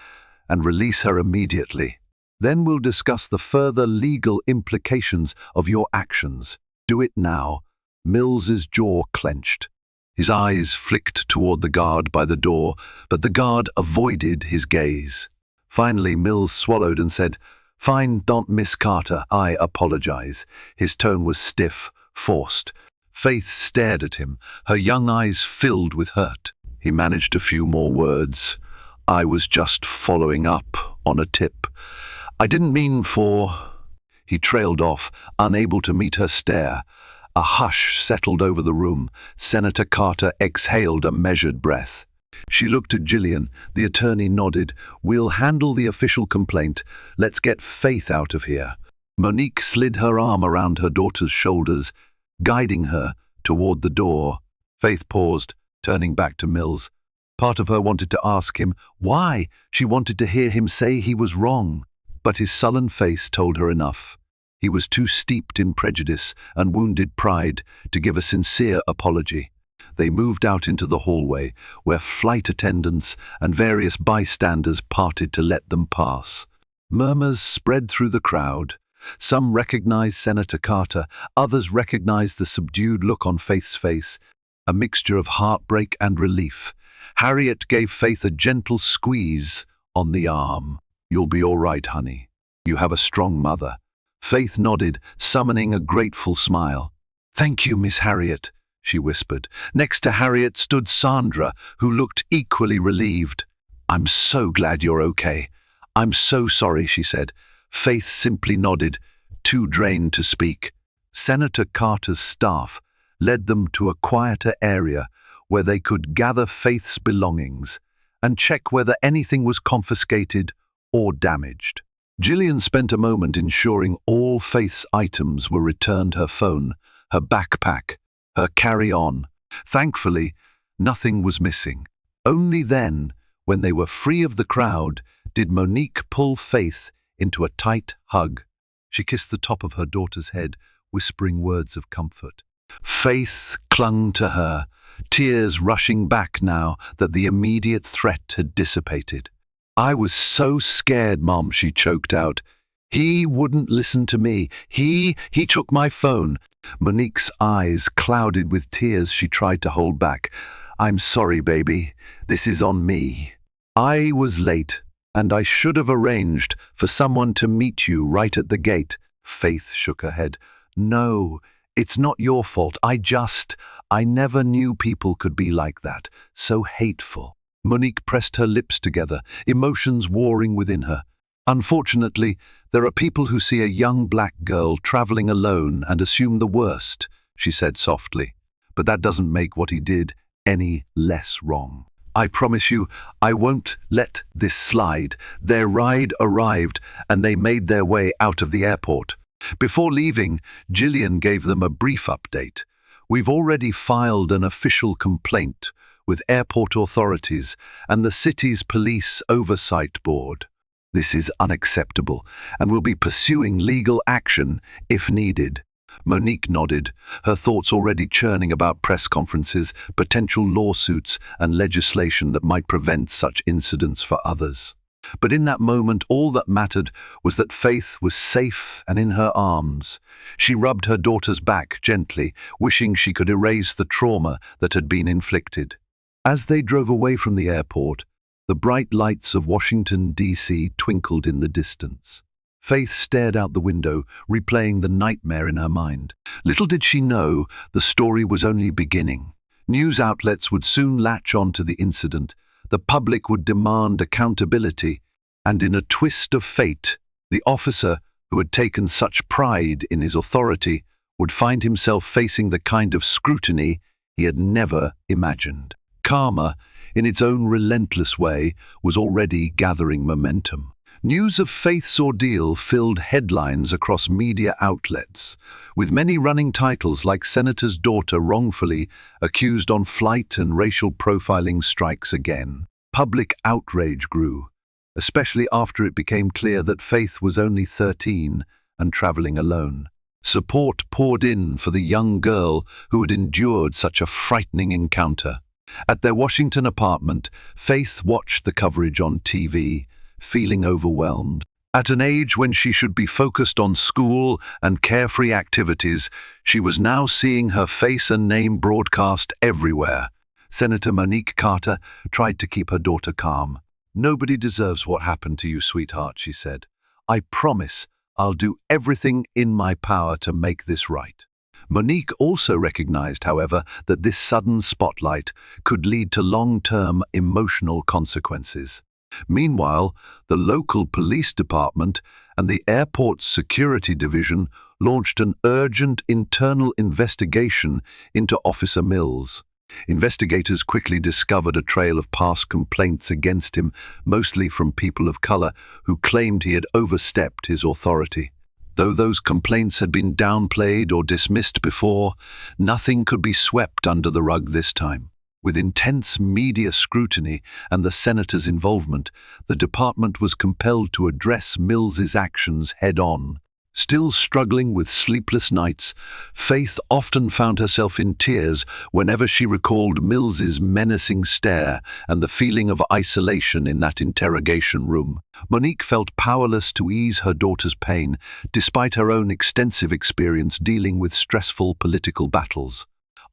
and release her immediately. Then we'll discuss the further legal implications of your actions. Do it now. Mills's jaw clenched. His eyes flicked toward the guard by the door, but the guard avoided his gaze. Finally, Mills swallowed and said, Fine, don't Miss Carter, I apologize. His tone was stiff, forced. Faith stared at him, her young eyes filled with hurt. He managed a few more words. I was just following up on a tip. I didn't mean for... He trailed off, unable to meet her stare. A hush settled over the room. Senator Carter exhaled a measured breath. She looked at Gillian. The attorney nodded. We'll handle the official complaint. Let's get Faith out of here. Monique slid her arm around her daughter's shoulders, guiding her toward the door. Faith paused, turning back to Mills. Part of her wanted to ask him why. She wanted to hear him say he was wrong. But his sullen face told her enough. He was too steeped in prejudice and wounded pride to give a sincere apology. They moved out into the hallway, where flight attendants and various bystanders parted to let them pass. Murmurs spread through the crowd. Some recognized Senator Carter, others recognized the subdued look on Faith's face, a mixture of heartbreak and relief. Harriet gave Faith a gentle squeeze on the arm. You'll be all right, honey. You have a strong mother. Faith nodded, summoning a grateful smile. Thank you, Miss Harriet, she whispered. Next to Harriet stood Sandra, who looked equally relieved. I'm so glad you're okay. I'm so sorry, she said. Faith simply nodded, too drained to speak. Senator Carter's staff led them to a quieter area where they could gather Faith's belongings and check whether anything was confiscated or damaged. Gillian spent a moment ensuring all Faith's items were returned: her phone, her backpack, her carry-on. Thankfully, nothing was missing. Only then, when they were free of the crowd, did Monique pull Faith into a tight hug. She kissed the top of her daughter's head, whispering words of comfort. Faith clung to her, tears rushing back now that the immediate threat had dissipated. I was so scared, Mom, she choked out. He wouldn't listen to me. He took my phone. Monique's eyes clouded with tears she tried to hold back. I'm sorry, baby. This is on me. I was late, and I should have arranged for someone to meet you right at the gate. Faith shook her head. No, it's not your fault. I never knew people could be like that, so hateful. Monique pressed her lips together, emotions warring within her. Unfortunately, there are people who see a young black girl traveling alone and assume the worst, she said softly. But that doesn't make what he did any less wrong. I promise you, I won't let this slide. Their ride arrived, and they made their way out of the airport. Before leaving, Gillian gave them a brief update. We've already filed an official complaint with airport authorities and the city's police oversight board. This is unacceptable, and we'll be pursuing legal action if needed. Monique nodded, her thoughts already churning about press conferences, potential lawsuits, and legislation that might prevent such incidents for others. But in that moment, all that mattered was that Faith was safe and in her arms. She rubbed her daughter's back gently, wishing she could erase the trauma that had been inflicted. As they drove away from the airport, the bright lights of Washington, D.C. twinkled in the distance. Faith stared out the window, replaying the nightmare in her mind. Little did she know the story was only beginning. News outlets would soon latch on to the incident. The public would demand accountability, and in a twist of fate, the officer who had taken such pride in his authority would find himself facing the kind of scrutiny he had never imagined. Karma, in its own relentless way, was already gathering momentum. News of Faith's ordeal filled headlines across media outlets, with many running titles like Senator's daughter wrongfully accused on flight and racial profiling strikes again. Public outrage grew, especially after it became clear that Faith was only 13 and traveling alone. Support poured in for the young girl who had endured such a frightening encounter. At their Washington apartment, Faith watched the coverage on TV, feeling overwhelmed. At an age when she should be focused on school and carefree activities, she was now seeing her face and name broadcast everywhere. Senator Monique Carter tried to keep her daughter calm. "Nobody deserves what happened to you, sweetheart," she said. "I promise I'll do everything in my power to make this right." Monique also recognized, however, that this sudden spotlight could lead to long-term emotional consequences. Meanwhile, the local police department and the airport's security division launched an urgent internal investigation into Officer Mills. Investigators quickly discovered a trail of past complaints against him, mostly from people of color who claimed he had overstepped his authority. Though those complaints had been downplayed or dismissed before, nothing could be swept under the rug this time. With intense media scrutiny and the senator's involvement, the department was compelled to address Mills's actions head-on. Still struggling with sleepless nights, Faith often found herself in tears whenever she recalled Mills's menacing stare and the feeling of isolation in that interrogation room. Monique felt powerless to ease her daughter's pain, despite her own extensive experience dealing with stressful political battles.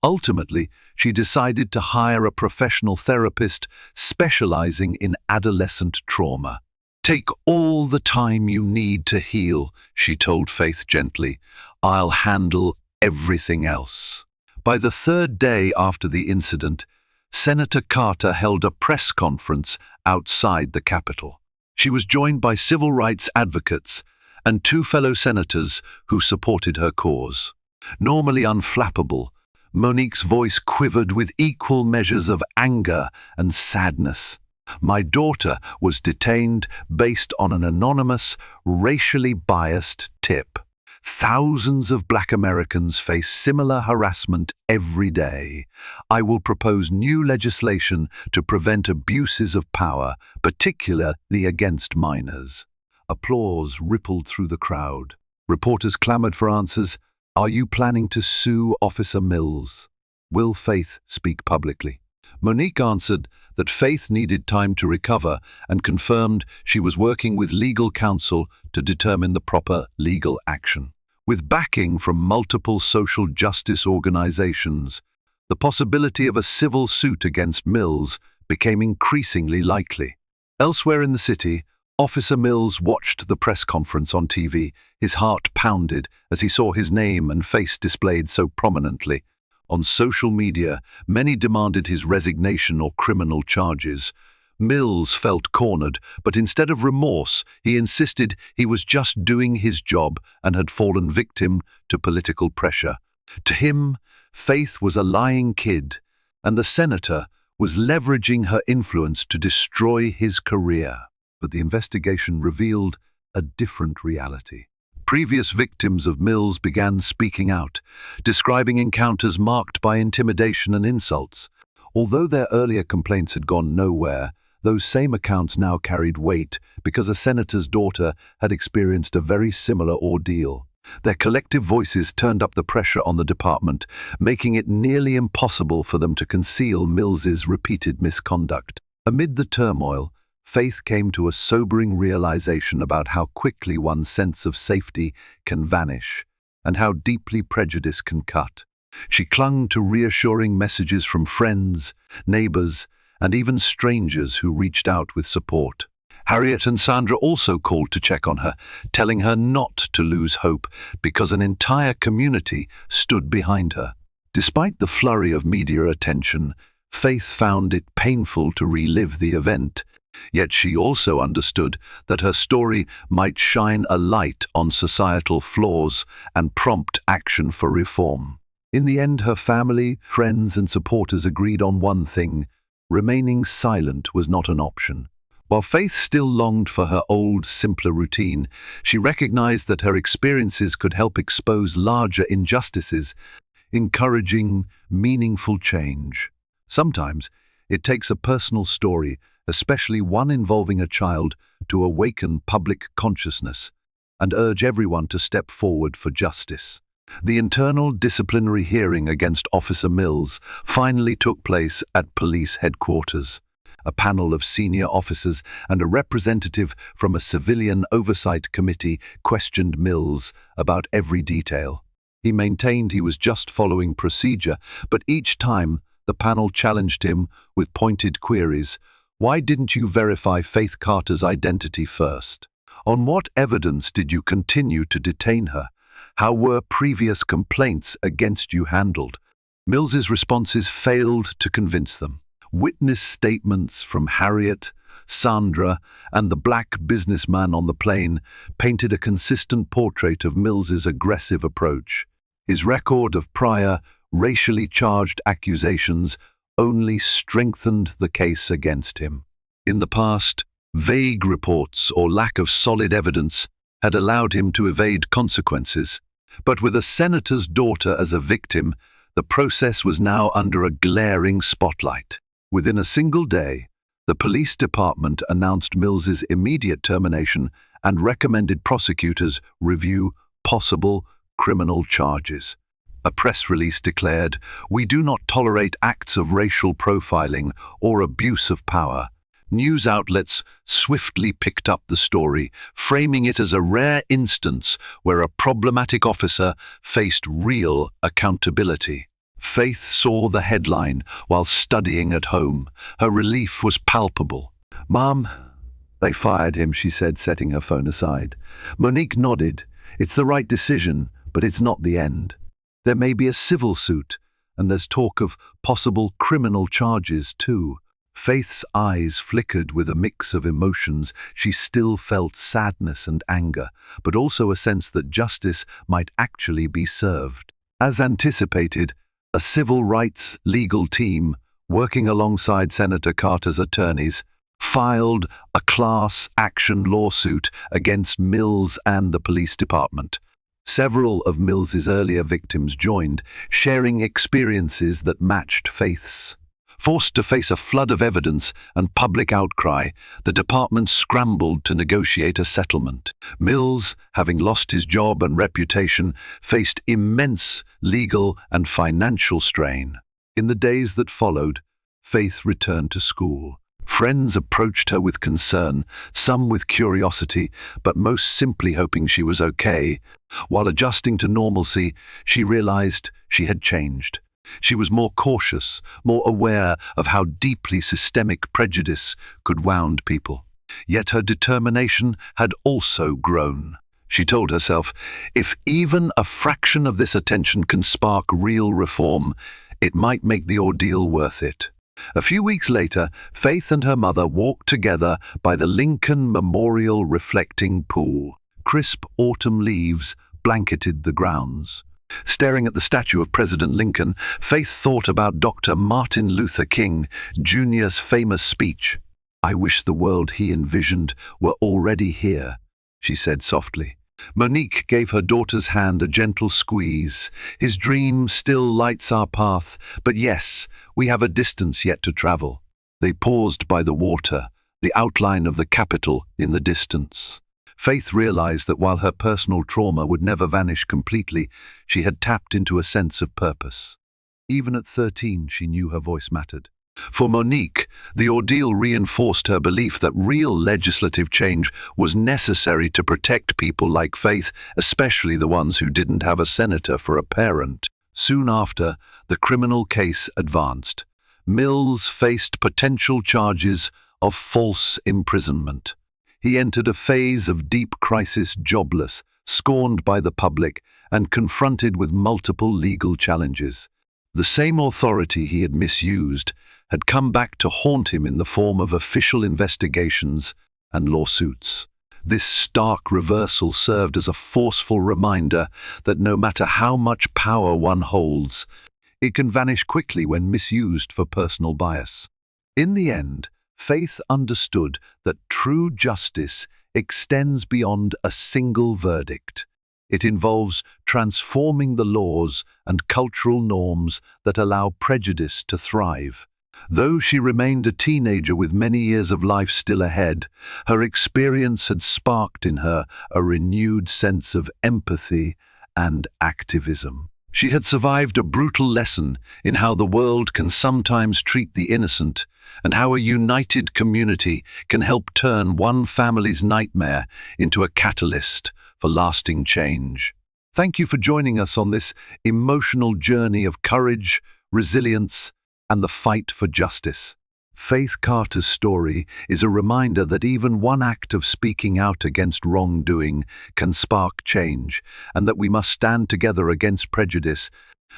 Ultimately, she decided to hire a professional therapist specializing in adolescent trauma. "Take all the time you need to heal," she told Faith gently. "I'll handle everything else." By the third day after the incident, Senator Carter held a press conference outside the Capitol. She was joined by civil rights advocates and 2 fellow senators who supported her cause. Normally unflappable, Monique's voice quivered with equal measures of anger and sadness. "My daughter was detained based on an anonymous, racially biased tip. Thousands of Black Americans face similar harassment every day. I will propose new legislation to prevent abuses of power, particularly against minors." Applause rippled through the crowd. Reporters clamored for answers. "Are you planning to sue Officer Mills? Will Faith speak publicly?" Monique answered that Faith needed time to recover and confirmed she was working with legal counsel to determine the proper legal action. With backing from multiple social justice organizations, the possibility of a civil suit against Mills became increasingly likely. Elsewhere in the city, Officer Mills watched the press conference on TV. His heart pounded as he saw his name and face displayed so prominently. On social media, many demanded his resignation or criminal charges. Mills felt cornered, but instead of remorse, he insisted he was just doing his job and had fallen victim to political pressure. To him, Faith was a lying kid, and the senator was leveraging her influence to destroy his career. But the investigation revealed a different reality. Previous victims of Mills began speaking out, describing encounters marked by intimidation and insults. Although their earlier complaints had gone nowhere, those same accounts now carried weight because a senator's daughter had experienced a very similar ordeal. Their collective voices turned up the pressure on the department, making it nearly impossible for them to conceal Mills's repeated misconduct. Amid the turmoil, Faith came to a sobering realization about how quickly one's sense of safety can vanish and how deeply prejudice can cut. She clung to reassuring messages from friends, neighbors, and even strangers who reached out with support. Harriet and Sandra also called to check on her, telling her not to lose hope because an entire community stood behind her. Despite the flurry of media attention, Faith found it painful to relive the event. Yet she also understood that her story might shine a light on societal flaws and prompt action for reform. In the end, her family, friends, and supporters agreed on one thing: remaining silent was not an option. While Faith still longed for her old, simpler routine, she recognized that her experiences could help expose larger injustices, encouraging meaningful change. Sometimes it takes a personal story, especially one involving a child, to awaken public consciousness and urge everyone to step forward for justice. The internal disciplinary hearing against Officer Mills finally took place at police headquarters. A panel of senior officers and a representative from a civilian oversight committee questioned Mills about every detail. He maintained he was just following procedure, but each time the panel challenged him with pointed queries. Why didn't you verify Faith Carter's identity first? On what evidence did you continue to detain her? How were previous complaints against you handled? Mills's responses failed to convince them. Witness statements from Harriet, Sandra, and the black businessman on the plane painted a consistent portrait of Mills's aggressive approach. His record of prior, racially charged accusations only strengthened the case against him. In the past, vague reports or lack of solid evidence had allowed him to evade consequences. But with a senator's daughter as a victim, the process was now under a glaring spotlight. Within a single day, the police department announced Mills's immediate termination and recommended prosecutors review possible criminal charges. A press release declared, "We do not tolerate acts of racial profiling or abuse of power." News outlets swiftly picked up the story, framing it as a rare instance where a problematic officer faced real accountability. Faith saw the headline while studying at home. Her relief was palpable. "Mom, they fired him," she said, setting her phone aside. Monique nodded. "It's the right decision, but it's not the end. There may be a civil suit, and there's talk of possible criminal charges too." Faith's eyes flickered with a mix of emotions. She still felt sadness and anger, but also a sense that justice might actually be served. As anticipated, a civil rights legal team, working alongside Senator Carter's attorneys, filed a class action lawsuit against Mills and the police department. Several of Mills's earlier victims joined, sharing experiences that matched Faith's. Forced to face a flood of evidence and public outcry, the department scrambled to negotiate a settlement. Mills, having lost his job and reputation, faced immense legal and financial strain. In the days that followed, Faith returned to school. Friends approached her with concern, some with curiosity, but most simply hoping she was okay. While adjusting to normalcy, she realized she had changed. She was more cautious, more aware of how deeply systemic prejudice could wound people. Yet her determination had also grown. She told herself, if even a fraction of this attention can spark real reform, it might make the ordeal worth it. A few weeks later, Faith and her mother walked together by the Lincoln Memorial Reflecting Pool. Crisp autumn leaves blanketed the grounds. Staring at the statue of President Lincoln, Faith thought about Dr. Martin Luther King Jr.'s famous speech. "I wish the world he envisioned were already here," she said softly. Monique gave her daughter's hand a gentle squeeze. "His dream still lights our path, but yes, we have a distance yet to travel." They paused by the water, the outline of the Capitol in the distance. Faith realized that while her personal trauma would never vanish completely, she had tapped into a sense of purpose. Even at 13, she knew her voice mattered. For Monique, the ordeal reinforced her belief that real legislative change was necessary to protect people like Faith, especially the ones who didn't have a senator for a parent. Soon after, the criminal case advanced. Mills faced potential charges of false imprisonment. He entered a phase of deep crisis, jobless, scorned by the public, and confronted with multiple legal challenges. The same authority he had misused had come back to haunt him in the form of official investigations and lawsuits. This stark reversal served as a forceful reminder that no matter how much power one holds, it can vanish quickly when misused for personal bias. In the end, Faith understood that true justice extends beyond a single verdict. It involves transforming the laws and cultural norms that allow prejudice to thrive. Though she remained a teenager with many years of life still ahead, her experience had sparked in her a renewed sense of empathy and activism. She had survived a brutal lesson in how the world can sometimes treat the innocent, and how a united community can help turn one family's nightmare into a catalyst for lasting change. Thank you for joining us on this emotional journey of courage, resilience, and the fight for justice. Faith Carter's story is a reminder that even one act of speaking out against wrongdoing can spark change, and that we must stand together against prejudice,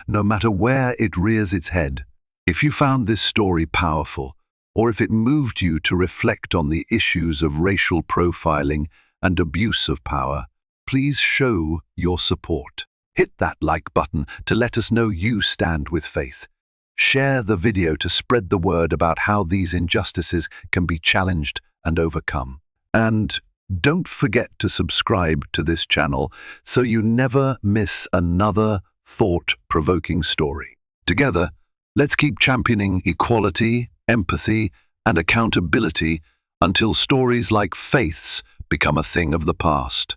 no matter where it rears its head. If you found this story powerful, or if it moved you to reflect on the issues of racial profiling and abuse of power, please show your support. Hit that like button to let us know you stand with Faith. Share the video to spread the word about how these injustices can be challenged and overcome. And don't forget to subscribe to this channel so you never miss another thought-provoking story. Together, let's keep championing equality, empathy, and accountability until stories like Faith's become a thing of the past.